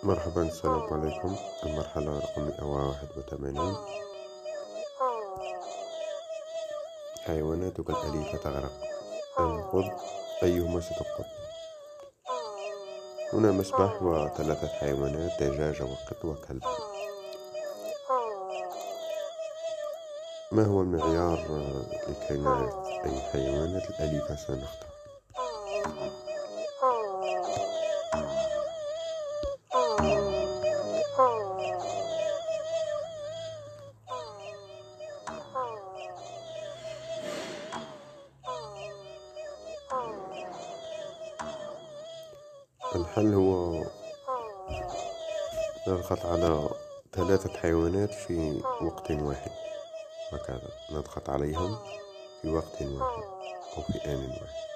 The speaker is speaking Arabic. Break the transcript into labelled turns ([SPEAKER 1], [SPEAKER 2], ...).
[SPEAKER 1] مرحبا، السلام عليكم. المرحلة رقم 181. حيواناتك الأليفة تغرق. انقض. أيهما ستنقذ؟ هنا مسبح وثلاثة حيوانات: دجاجة وقط وكلب. ما هو المعيار لكي نعرف أي حيوانات الأليفة سنختار؟ الحل هو نضغط على ثلاثة حيوانات في وقت واحد، هكذا نضغط عليهم في وقت واحد أو في آن واحد.